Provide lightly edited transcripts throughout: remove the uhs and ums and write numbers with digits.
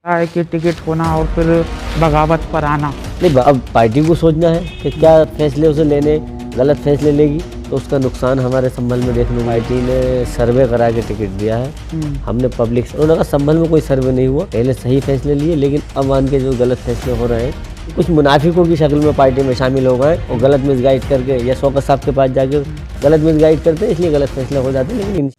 है कि टिकट होना और फिर बगावत पर आना। नहीं, अब पार्टी को सोचना है कि क्या फैसले उसे लेने, गलत फैसले लेगी तो उसका नुकसान हमारे संभल में देखने को। पार्टी ने सर्वे करा के टिकट दिया है, हमने पब्लिक से, उन्होंने कहा संभल में कोई सर्वे नहीं हुआ, पहले सही फैसले लिए, लेकिन अब मान के जो गलत फैसले हो रहे हैं कुछ मुनाफिकों की शक्ल में पार्टी में शामिल हो गए और गलत मिसगाइड करके या शौकत साहब के पास जाके गलत मिसगाइड करते हैं, इसलिए गलत फैसले हो जाते हैं। लेकिन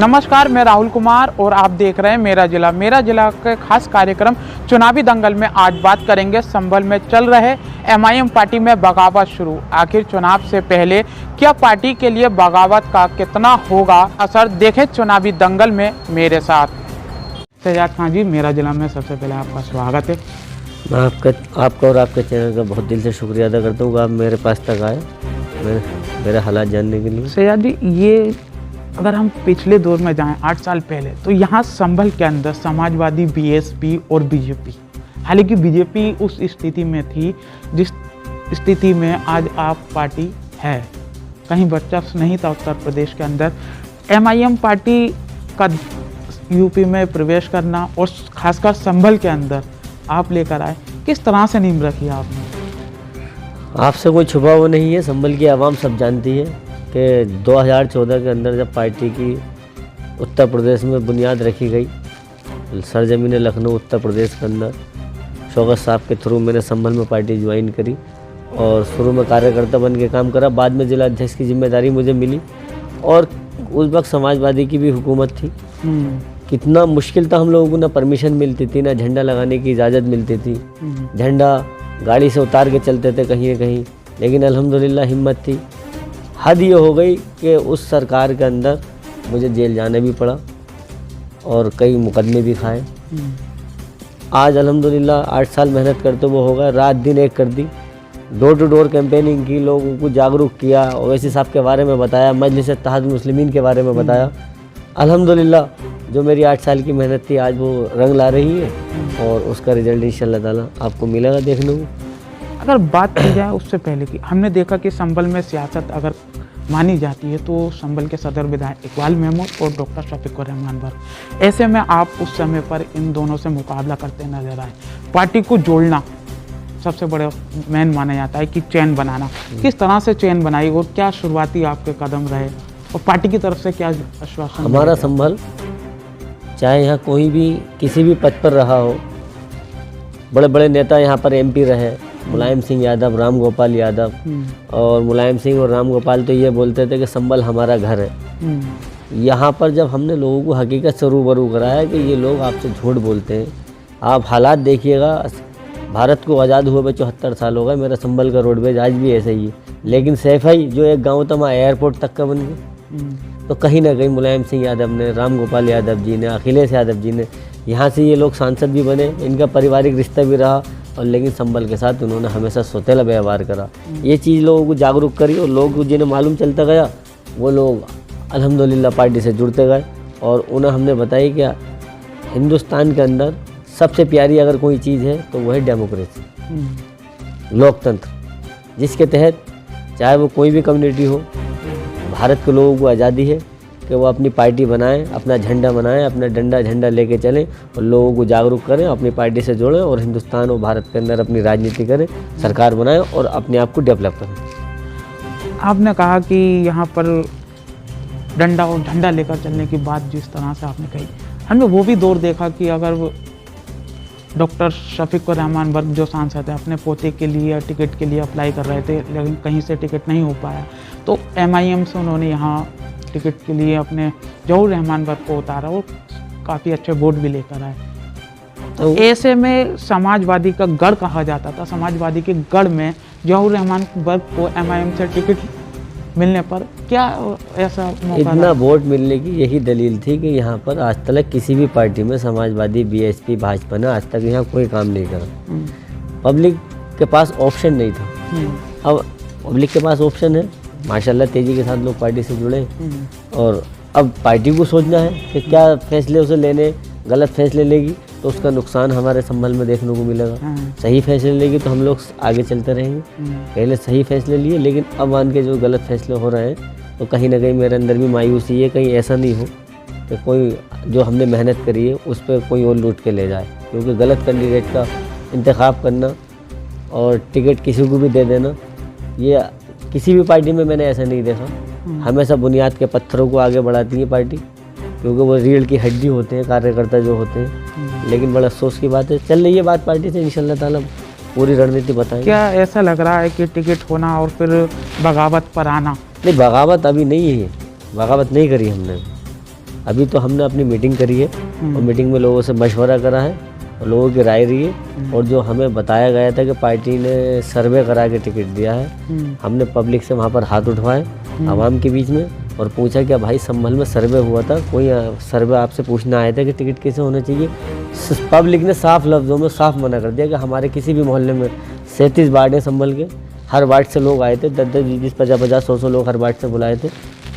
नमस्कार, मैं राहुल कुमार और आप देख रहे हैं मेरा जिला के खास कार्यक्रम चुनावी दंगल में आज बात करेंगे संभल में चल रहे एमआईएम पार्टी में बगावत शुरू। आखिर चुनाव से पहले क्या पार्टी के लिए बगावत का कितना होगा असर, देखे चुनावी दंगल में मेरे साथ। सजाद खान जी, मेरा जिला में सबसे पहले आपका स्वागत है। मैं आपका और आपके चैनल का बहुत दिल से शुक्रिया अदा करता हूँ। आप मेरे पास तक आए मेरे हालात जानने के लिए। सजाद जी, ये अगर हम पिछले दौर में जाएं 8 साल पहले, तो यहाँ संभल के अंदर समाजवादी, बीएसपी और बीजेपी, हालांकि बीजेपी उस स्थिति में थी जिस स्थिति में आज आप पार्टी है, कहीं वर्चस्व नहीं था उत्तर प्रदेश के अंदर। एमआईएम पार्टी का यूपी में प्रवेश करना और खासकर संभल के अंदर आप लेकर आए, किस तरह से नींव रखी आपने? आपसे कोई छुपा हुआ नहीं है, संभल की आवाम सब जानती है कि 2014 के अंदर जब पार्टी की उत्तर प्रदेश में बुनियाद रखी गई, सरजमीन लखनऊ उत्तर प्रदेश के अंदर, शौकत साहब के थ्रू मैंने संभल में पार्टी ज्वाइन करी और शुरू में कार्यकर्ता बन के काम करा। बाद में जिला अध्यक्ष की जिम्मेदारी मुझे मिली और उस वक्त समाजवादी की भी हुकूमत थी। कितना मुश्किल था, हम लोगों को ना परमिशन मिलती थी, ना झंडा लगाने की इजाज़त मिलती थी, झंडा गाड़ी से उतार के चलते थे कहीं न कहीं, लेकिन अल्हम्दुलिल्लाह हिम्मत थी। हद ये हो गई कि उस सरकार के अंदर मुझे जेल जाना भी पड़ा और कई मुकदमे भी खाए। आज अल्हम्दुलिल्लाह 8 साल मेहनत करते वो होगा, रात दिन एक कर दी, डोर टू डोर कैंपेनिंग की, लोगों को जागरूक किया, ओवैसी साहब के बारे में बताया, मजलिस इत्तेहादुल मुस्लिमीन के बारे में बताया। अल्हम्दुलिल्लाह जो मेरी 8 साल की मेहनत थी आज वो रंग ला रही है और उसका रिजल्ट इंशाअल्लाह ताला आपको मिलेगा देखने को। अगर बात की जाए उससे पहले की, हमने देखा कि संभल में सियासत अगर मानी जाती है तो संभल के सदर विधायक इकबाल महमूद और डॉक्टर शफीकुर रहमान वर्क, ऐसे में आप उस समय पर इन दोनों से मुकाबला करते नजर आए। पार्टी को जोड़ना सबसे बड़ा मेन माना जाता है कि चैन बनाना, किस तरह से चैन बनाई और क्या शुरुआती आपके कदम रहे और पार्टी की तरफ से क्या आश्वासन? हमारा संभल चाहे यहाँ कोई भी किसी भी पद पर रहा हो, बड़े बड़े नेता यहाँ पर एमपी रहे, मुलायम सिंह यादव, राम गोपाल यादव, और मुलायम सिंह और राम गोपाल तो ये बोलते थे कि संभल हमारा घर है। यहाँ पर जब हमने लोगों को हकीकत से रूबरू कराया कि ये लोग आपसे झूठ बोलते हैं, आप हालात देखिएगा, भारत को आज़ाद हुए 74 साल हो गए, मेरा संभल का रोडवेज आज भी ऐसे ही है, लेकिन सैफई जो एक गाँव था वहाँ एयरपोर्ट तक का बन गया। तो कहीं ना कहीं मुलायम सिंह यादव ने, राम गोपाल यादव जी ने, अखिलेश यादव जी ने, यहाँ से ये लोग सांसद भी बने, इनका पारिवारिक रिश्ता भी रहा, और लेकिन संभल के साथ उन्होंने हमेशा सौतेला व्यवहार करा। ये चीज़ लोगों को जागरूक करी और लोग जिन्हें मालूम चलता गया वो लोग अल्हम्दुलिल्लाह पार्टी से जुड़ते गए और उन्हें हमने बताई कि हिंदुस्तान के अंदर सबसे प्यारी अगर कोई चीज़ है तो वह है डेमोक्रेसी, लोकतंत्र, जिसके तहत चाहे वो कोई भी कम्युनिटी हो, भारत के लोगों को आज़ादी है कि वो अपनी पार्टी बनाएं, अपना झंडा बनाएं, अपना डंडा झंडा लेके चलें और लोगों को जागरूक करें, अपनी पार्टी से जोड़ें और हिंदुस्तान और भारत के अंदर अपनी राजनीति करें, सरकार बनाएं और अपने आप को डेवलप करें। आपने कहा कि यहाँ पर डंडा और झंडा लेकर चलने की बात जिस तरह से आपने कही, हमने वो भी दौर देखा कि अगर डॉक्टर शफीकुर रहमान वर्क जो सांसद है अपने पोते के लिए टिकट के लिए अप्लाई कर रहे थे, लेकिन कहीं से टिकट नहीं हो पाया, तो एमआईएम से उन्होंने यहाँ टिकट के लिए अपने जहूर रहमान वर्क को उतारा और काफ़ी अच्छे वोट भी लेकर आए। तो ऐसे में समाजवादी का गढ़ कहा जाता था, समाजवादी के गढ़ में जहूर रहमान वर्क को एमआईएम से टिकट मिलने पर क्या ऐसा मौका इतना वोट मिलने की यही दलील थी कि यहाँ पर आज तक किसी भी पार्टी में समाजवादी, बीएसपी, भाजपा ने आज तक यहाँ कोई काम नहीं करा। पब्लिक के पास ऑप्शन नहीं था, अब पब्लिक के पास ऑप्शन है, माशाल्लाह तेज़ी के साथ लोग पार्टी से जुड़े और अब पार्टी को सोचना है कि क्या फैसले उसे लेने, गलत फैसले लेगी तो उसका नुकसान हमारे संभल में देखने को मिलेगा। सही फैसले लेगी तो हम लोग आगे चलते रहेंगे। पहले सही फैसले लिए, लेकिन अब मान के जो गलत फैसले हो रहे हैं तो कहीं ना कहीं मेरे अंदर भी मायूसी है, कहीं ऐसा नहीं हो कि कोई जो हमने मेहनत करी है उस पर कोई और लूट के ले जाए। क्योंकि गलत कैंडिडेट का इंतखाब करना और टिकट किसी को भी दे देना, ये किसी भी पार्टी में मैंने ऐसा नहीं देखा। हमेशा बुनियाद के पत्थरों को आगे बढ़ाती है पार्टी, क्योंकि वो रीढ़ की हड्डी होते हैं कार्यकर्ता जो होते हैं। लेकिन बड़ा अफसोस की बात है, चल रही है बात पार्टी से, इंशाल्लाह ताला पूरी रणनीति बताएंगे। क्या ऐसा लग रहा है कि टिकट होना और फिर बगावत पर आना? नहीं, बगावत अभी नहीं है, बगावत नहीं करी हमने। अभी तो हमने अपनी मीटिंग करी है और मीटिंग में लोगों से मशवरा करा है और लोगों की राय रही है। और जो हमें बताया गया था कि पार्टी ने सर्वे करा के टिकट दिया है, हमने पब्लिक से वहाँ पर हाथ उठवाए आवाम के बीच में और पूछा कि भाई संभल में सर्वे हुआ था, कोई सर्वे आपसे पूछना आया था कि टिकट कैसे होना चाहिए? पब्लिक ने साफ लफ्ज़ों में साफ मना कर दिया कि हमारे किसी भी मोहल्ले में 37 वार्ड है संभल के, हर वार्ड से लोग आए थे, 10-10, 20-20, 50-50, 100-100 लोग हर वार्ड से बुलाए थे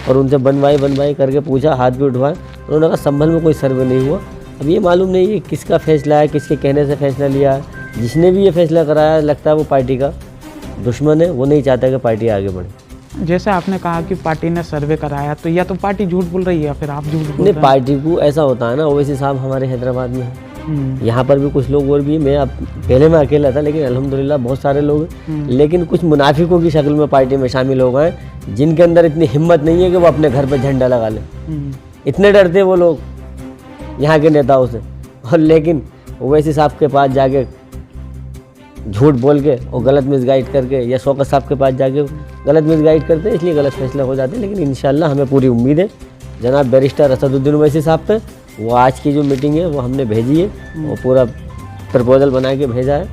और उनसे बनवाई करके पूछा, हाथ भी उठवाए। उन्होंने कहा संभल में कोई सर्वे नहीं हुआ। अब ये मालूम नहीं है किसका फैसला है, किसके कहने से फैसला लिया है। जिसने भी ये फैसला कराया लगता है वो पार्टी का दुश्मन है, वो नहीं चाहता कि पार्टी आगे बढ़े। जैसे आपने कहा कि पार्टी ने सर्वे कराया, तो या तो पार्टी झूठ बोल रही है या फिर आप झूठ बोल रहे हैं? पार्टी को ऐसा होता है ना, ओवैसी साहब हमारे हैदराबाद में है, यहाँ पर भी कुछ लोग और भी, मैं अब पहले मैं अकेला था लेकिन अल्हम्दुलिल्लाह बहुत सारे लोग हैं। लेकिन कुछ मुनाफिकों की शक्ल में पार्टी में शामिल हो गए, जिनके अंदर इतनी हिम्मत नहीं है कि वो अपने घर पर झंडा लगा ले। इतने डरते वो लोग यहाँ के नेताओं से, और लेकिन ओवैसी साहब के पास जाके झूठ बोल के और गलत मिसगाइड करके, या शौकत साहब के पास जाके गलत मिसगाइड करते हैं, इसलिए गलत फैसला हो जाते हैं। लेकिन इंशाल्लाह हमें पूरी उम्मीद है जनाब बैरिस्टर असदुद्दीन ओवैसी साहब पे। वो आज की जो मीटिंग है वो हमने भेजी है और पूरा प्रपोजल बना के भेजा है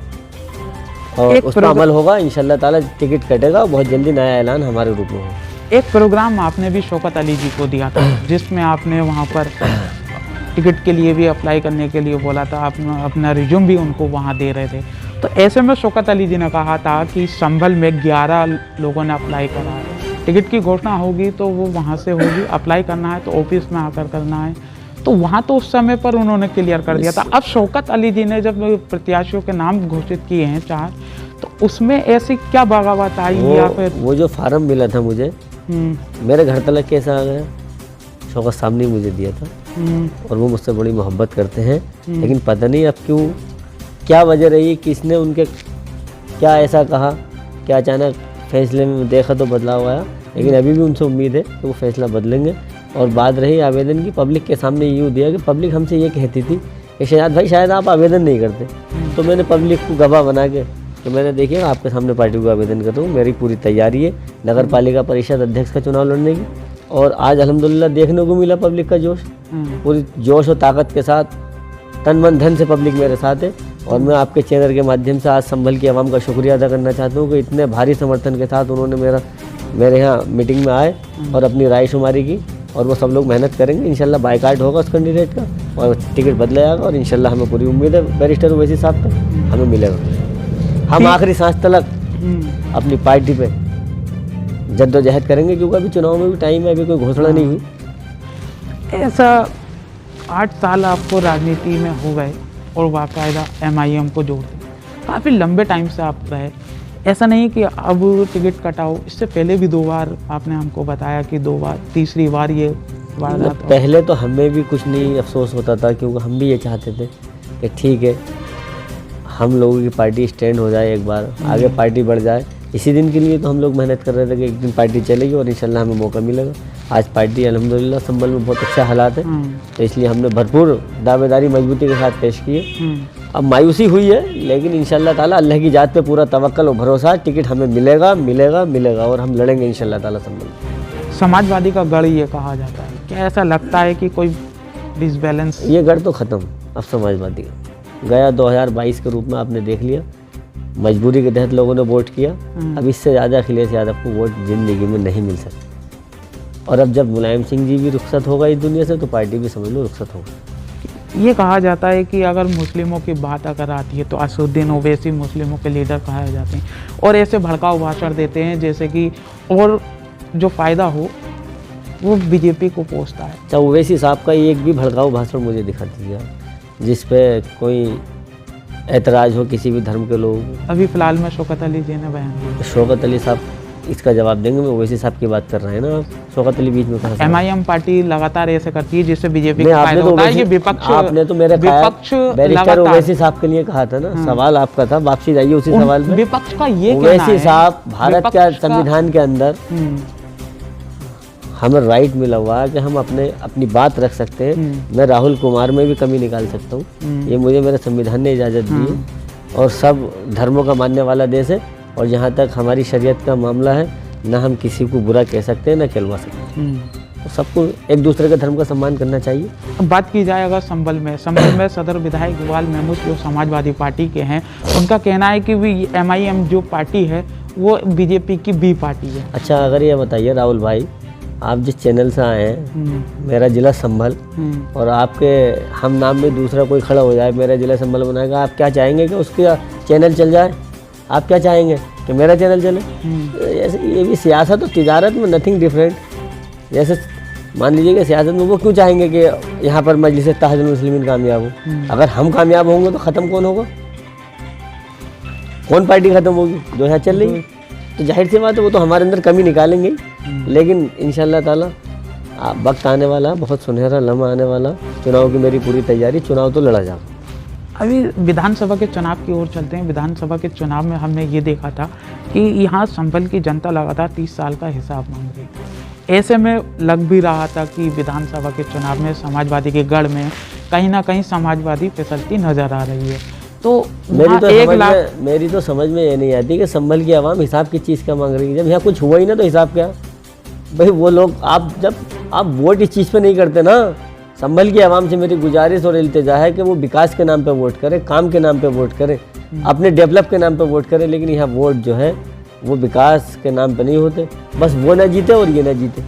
और उस पर अमल होगा इंशाल्लाह ताला। टिकट कटेगा, बहुत जल्दी नया ऐलान हमारे रूप में होगा। एक प्रोग्राम आपने भी शौकत अली जी को दिया था जिसमें आपने वहाँ पर टिकट के लिए भी अप्लाई करने के लिए बोला था, आप अपना रिज्यूम भी उनको वहाँ दे रहे थे। तो ऐसे में शौकत अली जी ने कहा था कि संभल में 11 लोगों ने अप्लाई करा है, टिकट की घोषणा होगी तो वो वहाँ से होगी, अप्लाई करना है तो ऑफिस में आकर करना है। तो वहाँ तो उस समय पर उन्होंने क्लियर कर दिया था। अब शौकत अली जी ने जब प्रत्याशियों के नाम घोषित किए हैं 4, तो उसमें ऐसी क्या बगावत आई? या फिर वो जो फार्म मिला था मुझे, मेरे घर तक कैसा आ गया, शौकत साहब ने मुझे दिया था और वो मुझसे बड़ी मोहब्बत करते हैं। लेकिन पता नहीं अब क्यों, क्या वजह रही, किसने उनके क्या ऐसा कहा कि अचानक फैसले में देखा तो बदलाव आया। लेकिन अभी भी उनसे उम्मीद है कि वो फैसला बदलेंगे। और बात रही आवेदन की, पब्लिक के सामने यूँ दिया कि पब्लिक हमसे ये कहती थी कि शहजाद भाई शायद आप आवेदन नहीं करते। तो मैंने पब्लिक को गवाह बना के तो मैंने देखिए आपके सामने पार्टी को आवेदन कर रहा हूँ, मेरी पूरी तैयारी है नगर पालिका परिषद अध्यक्ष का चुनाव लड़ने की। और आज अल्हम्दुलिल्लाह देखने को मिला पब्लिक का जोश, पूरी जोश और ताकत के साथ, तन मन धन से पब्लिक मेरे साथ है। और मैं आपके चैनल के माध्यम से आज संभल की आवाम का शुक्रिया अदा करना चाहता हूँ कि इतने भारी समर्थन के साथ उन्होंने मेरे यहाँ मीटिंग में आए और अपनी राय शुमारी की। और वो सब लोग मेहनत करेंगे, इंशाल्लाह बाइकाट होगा उस कैंडिडेट का और टिकट बदला जाएगा। और इंशाल्लाह हमें पूरी उम्मीद है बैरिस्टर ओवैसी साहब पे हमें मिलेगा। हम आखिरी सांस तक अपनी पार्टी पे जद्दोजहद करेंगे, क्योंकि अभी चुनाव में भी टाइम है, अभी कोई घोषणा नहीं हुई। ऐसा 8 साल आपको राजनीति में हो गए और बाकायदा MIM को जोड़ दिया, काफ़ी लंबे टाइम से आप रहे। ऐसा नहीं कि अब टिकट कटाओ, इससे पहले भी 2 बार आपने हमको बताया कि 2 बार, तीसरी बार ये वारदात। पहले तो हमें भी कुछ नहीं अफसोस होता था, क्योंकि हम भी ये चाहते थे कि ठीक है हम लोगों की पार्टी स्टैंड हो जाए, एक बार आगे पार्टी बढ़ जाए। इसी दिन के लिए तो हम लोग मेहनत कर रहे थे कि एक दिन पार्टी चलेगी और इंशाल्लाह हमें मौका मिलेगा। आज पार्टी अल्हम्दुलिल्लाह संभल में बहुत अच्छा हालात है, तो इसलिए हमने भरपूर दावेदारी मजबूती के साथ पेश की है। अब मायूसी हुई है, लेकिन इंशाल्लाह ताला अल्लाह की जात पे पूरा तवक्कल और भरोसा, टिकट हमें मिलेगा और हम लड़ेंगे इंशाल्लाह ताला संभल। समाजवादी का गढ़ ये कहा जाता है, क्या ऐसा लगता है कि कोई डिसबैलेंस? ये गढ़ तो ख़त्म अब समाजवादी का गया 2022 के रूप में आपने देख लिया, मजबूरी के तहत लोगों ने वोट किया। अब इससे ज़्यादा अखिलेश यादव को वोट ज़िंदगी में नहीं मिल सकता। और अब जब मुलायम सिंह जी भी रुखसत होगा इस दुनिया से, तो पार्टी भी समझ लो रुखसत होगा। ये कहा जाता है कि अगर मुस्लिमों की बात अगर आती है तो असदुद्दीन ओवैसी मुस्लिमों के लीडर कहे जाते हैं और ऐसे भड़काऊ भाषण देते हैं जैसे कि और जो फ़ायदा हो वो बीजेपी को पहुँचता है। अच्छा, ओवैसी साहब का एक भी भड़काऊ भाषण मुझे दिखा दीजिए जिस पे कोई ऐतराज़ हो किसी भी धर्म के लोग। अभी फ़िलहाल में शौकत अली जी ने बयान दिया। शौकत अली साहब इसका जवाब देंगे। मैं ओवैसी साहब की बात कर रहे हैं ना, शौकत अली बीच में कहा। MIM पार्टी लगातार ऐसे करती है जिससे बीजेपी नहीं, का आपने फायदा तो होता है। ये ओवैसी, विपक्ष, आपने तो मेरे विपक्ष बैरिस्टर ओवैसी साहब के लिए कहा था ना, सवाल आपका था, वापसी जाइए उसी सवाल में। विपक्ष का ये कहना ओवैसी है, साहब, भारत के संविधान के अंदर हम्म, हमें राइट मिला हुआ है कि हम अपनी बात रख सकते हैं। मैं राहुल कुमार में भी कमी निकाल सकता हूँ, ये मुझे मेरे संविधान ने इजाज़त दी है। और सब धर्मों का मानने वाला देश है, और जहाँ तक हमारी शरीयत का मामला है, ना हम किसी को बुरा कह सकते हैं ना कहलवा सकते हैं। तो सबको एक दूसरे के धर्म का सम्मान करना चाहिए। अब बात की जाए अगर संभल में सदर विधायक इकबाल महमूद जो समाजवादी पार्टी के हैं, उनका कहना है कि MIM जो पार्टी है वो बीजेपी की बी पार्टी है। अच्छा, अगर ये बताइए राहुल भाई, आप जिस चैनल से आए हैं, मेरा जिला संभल, और आपके हम नाम में दूसरा कोई खड़ा हो जाए, मेरा जिला संभल बनाएगा, आप क्या चाहेंगे कि उसका चैनल चल जाए? आप क्या चाहेंगे कि मेरा चैनल चले? जैसे ये भी सियासत और तिजारत में नथिंग डिफरेंट। जैसे मान लीजिए कि सियासत में वो क्यों चाहेंगे कि यहाँ पर मजलिस इत्तेहादुल मुस्लिमीन कामयाब हो? अगर हम कामयाब होंगे तो ख़त्म कौन होगा? कौन पार्टी ख़त्म होगी जो यहाँ चल रही है? तो जाहिर सी बात है वो तो हमारे अंदर कमी निकालेंगे। लेकिन इंशाल्लाह ताला वक्त आने वाला, बहुत सुनहरा लम्हा आने वाला। चुनाव की मेरी पूरी तैयारी, चुनाव तो लड़ा जाएगा। अभी विधानसभा के चुनाव की ओर चलते हैं। विधानसभा के चुनाव में हमने ये देखा था कि यहाँ संभल की जनता लगातार 30 साल का हिसाब मांग रही थी। ऐसे में लग भी रहा था कि विधानसभा के चुनाव में समाजवादी के गढ़ में कहीं ना कहीं समाजवादी फिसलती नजर आ रही है। तो मेरी तो समझ में ये नहीं आती कि संभल की आवाम हिसाब की चीज़ क्या मांग रही है। जब यहाँ कुछ हुआ ही ना तो हिसाब क्या भाई? वो लोग जब आप वोट इस चीज़ पे नहीं करते ना। संभल की आवाम से मेरी गुजारिश और इल्तिजा है कि वो विकास के नाम पे वोट करें, काम के नाम पे वोट करें, अपने डेवलप के नाम पे वोट करें। लेकिन यहाँ वोट जो है वो विकास के नाम पे नहीं होते। बस वो ना जीते और ये ना जीते,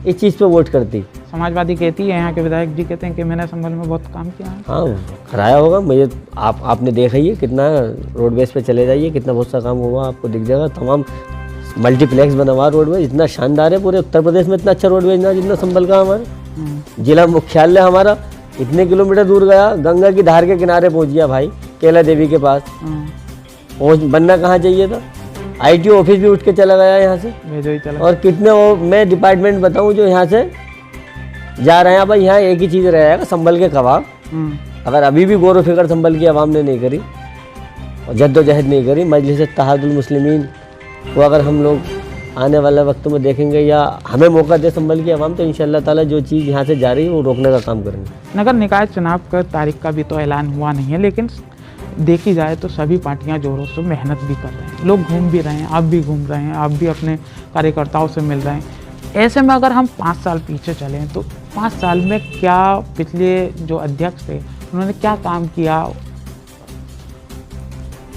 इस चीज़ पे वोट करती। समाजवादी कहती है, यहाँ के विधायक जी कहते हैं कि मैंने संभल में बहुत काम किया है। हाँ, कराया होगा। मुझे आपने देखा ही है, कितना रोडवेज पे चले जाइए, कितना बहुत सा काम हुआ आपको दिख जाएगा। तमाम मल्टीप्लेक्स बना हुआ रोडवेज, इतना शानदार है। पूरे उत्तर प्रदेश में इतना अच्छा रोडवेज ना जितना संभल का हमारा जिला मुख्यालय हमारा इतने किलोमीटर दूर गया, गंगा की धार के किनारे पहुंच गया भाई, केला देवी के पास। बनना कहाँ चाहिए था? ITO ऑफिस भी उठ के चला गया यहाँ से, भेजो ही चला। और कितने मैं डिपार्टमेंट बताऊं जो यहाँ से जा रहे हैं। भाई यहाँ एक ही चीज़ रहेगा, संभल के कबाब। अगर अभी भी गौर व फिक्र संभल की आवाम ने नहीं करी और जद्दोजहद नहीं करी, मजलिस इत्तेहादुल मुस्लिमीन को अगर हम लोग आने वाले वक्त में देखेंगे या हमें मौका दे संभल की आवाम, तो इंशाअल्लाह ताला जो चीज़ यहाँ से जा रही है वो रोकने का काम करेंगे। नगर निकाय चुनाव का तारीख का भी तो ऐलान हुआ नहीं है, लेकिन देखी जाए तो सभी पार्टियां जोरों से मेहनत भी कर रहे हैं। लोग घूम भी रहे हैं, आप भी घूम रहे हैं, आप भी अपने कार्यकर्ताओं से मिल रहे हैं। ऐसे में अगर हम 5 साल पीछे चलें तो 5 साल में क्या पिछले जो अध्यक्ष थे उन्होंने क्या काम किया?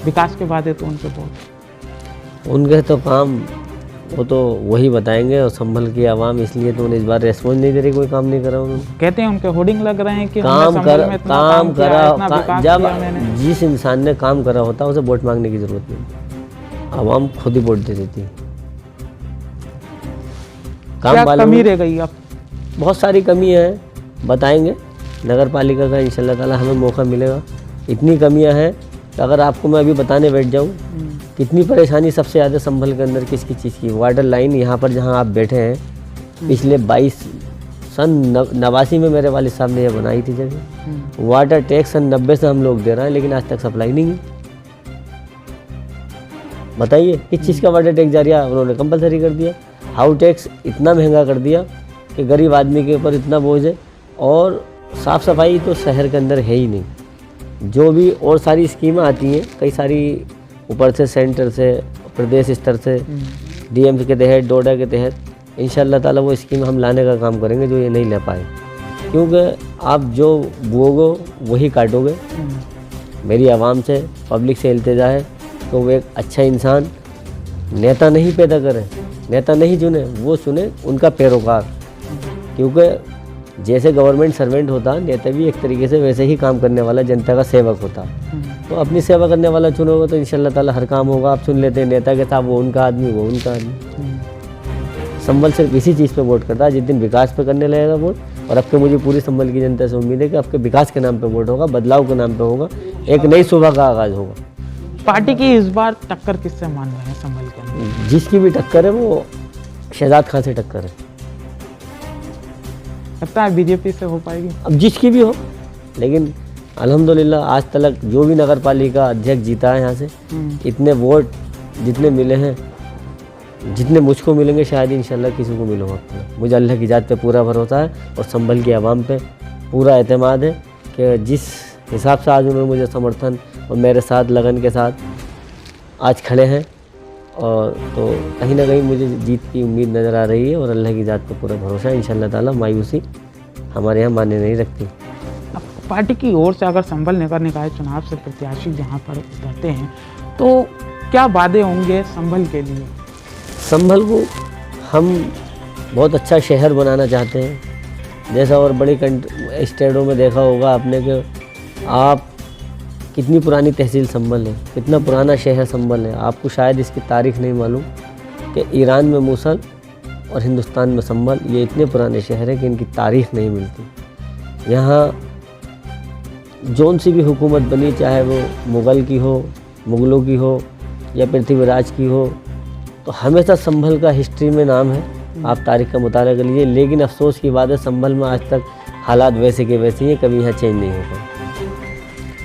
विकास के वादे तो उनके बहुत, उनके तो काम वो तो वही बताएंगे। और संभल की आवाम इसलिए तो उन्हें इस बार रेस्पॉन्स नहीं दे रही, कोई काम नहीं करा उन्होंने। कहते हैं उनके होर्डिंग लग रहे हैं कि काम करा। जब जिस इंसान ने काम करा होता है उसे वोट मांगने की जरूरत नहीं, आवाम खुद ही वोट दे देती है। क्या कमी रह गई? अब बहुत सारी कमी है, बताएंगे नगर पालिका का इंशाल्लाह ताला हमें मौका मिलेगा। इतनी कमियां हैं कि अगर आपको मैं अभी बताने बैठ जाऊं, कितनी परेशानी सबसे ज़्यादा संभल के अंदर किसकी चीज़ की? वाटर लाइन यहाँ पर जहाँ आप बैठे हैं, पिछले 22 सन 89 में मेरे वालिद साहब ने यह बनाई थी जगह। वाटर टैक्स सन 90 से हम लोग दे रहे हैं, लेकिन आज तक सप्लाई नहीं है। बताइए किस चीज़ का वाटर टैक्स जारी है? उन्होंने कंपलसरी कर दिया। हाउस टैक्स इतना महंगा कर दिया कि गरीब आदमी के ऊपर इतना बोझ है। और साफ़ सफाई तो शहर के अंदर है ही नहीं। जो भी और सारी स्कीमें आती हैं, कई सारी ऊपर से, सेंटर से, प्रदेश स्तर से, DMC के तहत, डोडा के तहत, इंशाअल्लाह ताला वो स्कीम हम लाने का काम करेंगे जो ये नहीं ले पाए। क्योंकि आप जो बोओगे वही काटोगे। मेरी आवाम से, पब्लिक से इल्तिजा है तो वो एक अच्छा इंसान नेता नहीं पैदा करें, नेता नहीं चुने, वो चुने उनका पैरोकार। क्योंकि जैसे गवर्नमेंट सर्वेंट होता, नेता भी एक तरीके से वैसे ही काम करने वाला जनता का सेवक होता। तो अपनी सेवा करने वाला चुनोगे तो इंशाअल्लाह ताला हर काम होगा। आप सुन लेते हैं नेता के साथ वो उनका आदमी, वो उनका आदमी। संभल सिर्फ इसी चीज़ पे वोट करता है, जिस दिन विकास पे करने लगेगा वोट। और अब के मुझे पूरी संभल की जनता से उम्मीद है कि आपके विकास के नाम पे वोट होगा, बदलाव के नाम पे होगा, एक नई सुबह का आगाज़ होगा। पार्टी की इस बार टक्कर किससे मान रहे हैं संभल के अंदर? जिसकी भी टक्कर है वो शहजाद खान से टक्कर है। लगता है बीजेपी से हो पाएगी? अब जिसकी भी हो, लेकिन अल्हम्दुलिल्लाह आज तक जो भी नगर पालिका अध्यक्ष जीता है यहाँ से, इतने वोट जितने मिले हैं, जितने मुझको मिलेंगे शायद इंशाल्लाह किसी को मिले होगा। मुझे अल्लाह की ज़ात पे पूरा भरोसा है और संभल की आवाम पे पूरा एतमाद है कि जिस हिसाब से आज उन्होंने मुझे समर्थन और मेरे साथ लगन के साथ आज खड़े हैं, और तो कहीं ना कहीं मुझे जीत की उम्मीद नज़र आ रही है और अल्लाह की ज़ात पे पूरा भरोसा है। इंशाल्लाह ताला मायूसी हमारे यहाँ मान्य नहीं रखती। अब पार्टी की ओर से अगर संभल नगर निकाय चुनाव से प्रत्याशी जहाँ पर उतरते हैं तो क्या वादे होंगे संभल के लिए? संभल को हम बहुत अच्छा शहर बनाना चाहते हैं। जैसा और बड़ी स्टेटों में देखा होगा आपने कि आप कितनी पुरानी तहसील संभल है, कितना पुराना शहर संभल है। आपको शायद इसकी तारीख़ नहीं मालूम कि ईरान में मूसल और हिंदुस्तान में संभल, ये इतने पुराने शहर हैं कि इनकी तारीख़ नहीं मिलती। यहाँ जौन सी भी हुकूमत बनी, चाहे वो मुग़ल की हो, मुग़लों की हो या पृथ्वीराज की हो, तो हमेशा संभल का हिस्ट्री में नाम है। आप तारीख़ का मुताला कर लीजिए। लेकिन अफसोस की बात है संभल में आज तक हालात वैसे के वैसे ही हैं, कभी यहाँ चेंज नहीं होगा।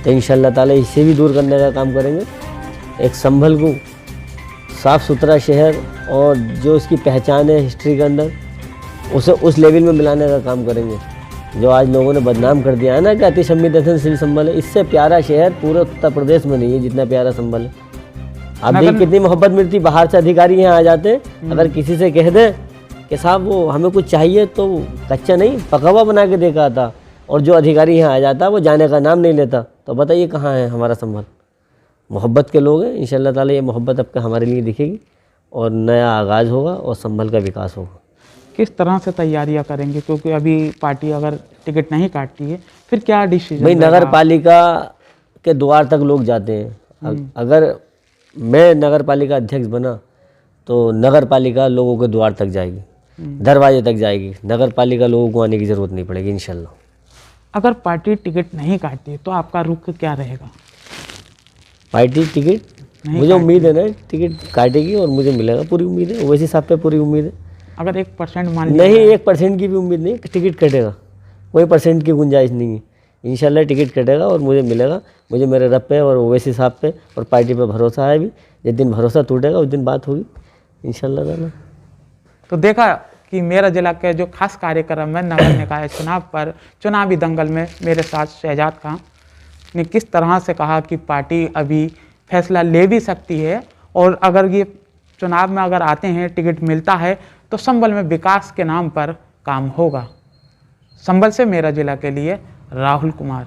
तो इंशाल्लाह ताला इसे भी दूर करने का काम करेंगे। एक संभल को साफ़ सुथरा शहर और जो इसकी पहचान है हिस्ट्री के अंदर, उसे उस लेवल में मिलाने का काम करेंगे। जो आज लोगों ने बदनाम कर दिया है ना कि अति संवेदनशील संभल है, इससे प्यारा शहर पूरे उत्तर प्रदेश में नहीं है जितना प्यारा संभल है। आप देखिए कितनी मोहब्बत मिलती, बाहर से अधिकारी यहाँ आ जाते हैं, अगर किसी से कह दें कि साहब वो हमें कुछ चाहिए तो कच्चा नहीं पका हुआ बना के देखा था, और जो अधिकारी यहाँ आ जाता वो जाने का नाम नहीं लेता। तो बताइए कहाँ है हमारा संभल? मोहब्बत के लोग हैं। इंशाल्लाह ताला ये मोहब्बत अब हमारे लिए दिखेगी और नया आगाज़ होगा और संभल का विकास होगा। किस तरह से तैयारियां करेंगे, क्योंकि अभी पार्टी अगर टिकट नहीं काटती है फिर क्या डिसीजन? भाई नगर पालिका के द्वार तक लोग जाते हैं। अगर मैं नगर पालिका अध्यक्ष बना तो नगर पालिका लोगों के द्वार तक जाएगी, दरवाजे तक जाएगी। नगर पालिका लोगों को आने की ज़रूरत नहीं पड़ेगी इंशाल्लाह। अगर पार्टी टिकट नहीं काटती तो आपका रुख क्या रहेगा? पार्टी टिकट मुझे उम्मीद है ना टिकट काटेगी और मुझे मिलेगा, पूरी उम्मीद है। वैसे हिसाब पे पूरी उम्मीद है। अगर 1% मान नहीं, 1% की भी उम्मीद नहीं, टिकट कटेगा। कोई परसेंट की गुंजाइश नहीं है। इंशाल्लाह टिकट कटेगा और मुझे मिलेगा। मुझे मेरे रब पे और वैसे हिसाब पे और पार्टी पे भरोसा है भी। जिस दिन भरोसा टूटेगा उस दिन बात होगी इंशाल्लाह ताला। तो देखा कि मेरा जिला के जो खास कार्यक्रम है नगर निकाय चुनाव पर चुनावी दंगल में मेरे साथ शहजाद खान ने किस तरह से कहा कि पार्टी अभी फैसला ले भी सकती है, और अगर ये चुनाव में अगर आते हैं टिकट मिलता है तो संभल में विकास के नाम पर काम होगा। संभल से मेरा जिला के लिए राहुल कुमार।